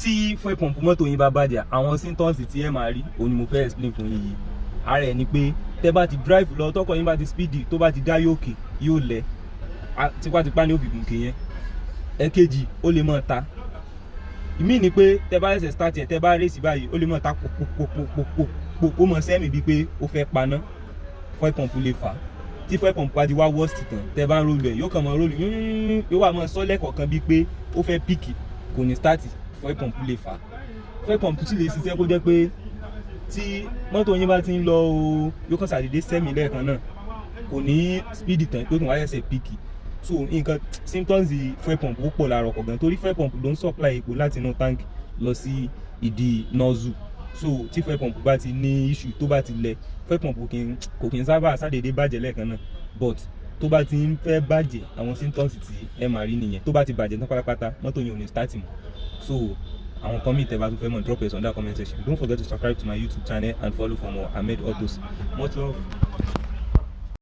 tí fuel pump mọ́tò yín bá bàjẹ́ àwọn symptoms tí ẹ máa rí òun ni mo fẹ́ explain fún yín yìí. Ara ẹ̀ ni pé tẹ́ bá ti drive lọ tọkọ yín bá ti speed tó bá ti dá yókè yóò lẹ̀ tipátipá ní òfin gùnkè yẹn. Ẹ̀kejì ó lè máa ta. Ìmí ni pé tẹ́ bá ṣẹ̀ṣẹ̀ start yẹn tẹ́ bá race báyìí ó lè máa ta pòpòpòpòpò kó mọ sẹ́mi bíi pé ó fẹ́ paná. Fuel pump lè fà á. Tí fuel pump bá ti wá worst tán tẹ́ bá ń roll ẹ̀ yóò kàn mọ́ roll yóò wà mọ́ sọ́lẹ̀ kọ̀ọ̀kan bíi pé ó fẹ́ píìkì kò ní start. Fuel pump lè fà á. Fuel pump sì lè ṣiṣẹ́ kó jẹ́ pé tí mọ́tò yín bá ti ń lọ o yóò kàn ṣàdédé sẹ́mi lẹ́ẹ̀kan náà kò ní speed tán tó tún wáyé ṣe píìkì. So nǹkan symptoms fuel pump ó pọ̀ lára ọkọ̀ gan torí fuel pump ló ń supply epo láti inú tank lọ sí ìdí nozzle. So tí fuel pump bá ti ní issue tó bá ti lẹ̀ fuel pump kò kí n sábà ṣàdédé bàjẹ́ lẹ́ẹ̀kan náà but tó bá ti ń fẹ́ bàjẹ́ àwọn symptoms tí ẹ máa rí nìyẹn. Tó bá ti bàjẹ́ tán pátápátá mọ́tò yẹn ò ní start mọ́. So àwọn kan mi tẹ́ bá tún fẹ́ mọ̀ drop it on that comment section. Don't forget to subscribe to my YouTube channel and follow for more Ahmed Autos. Much love.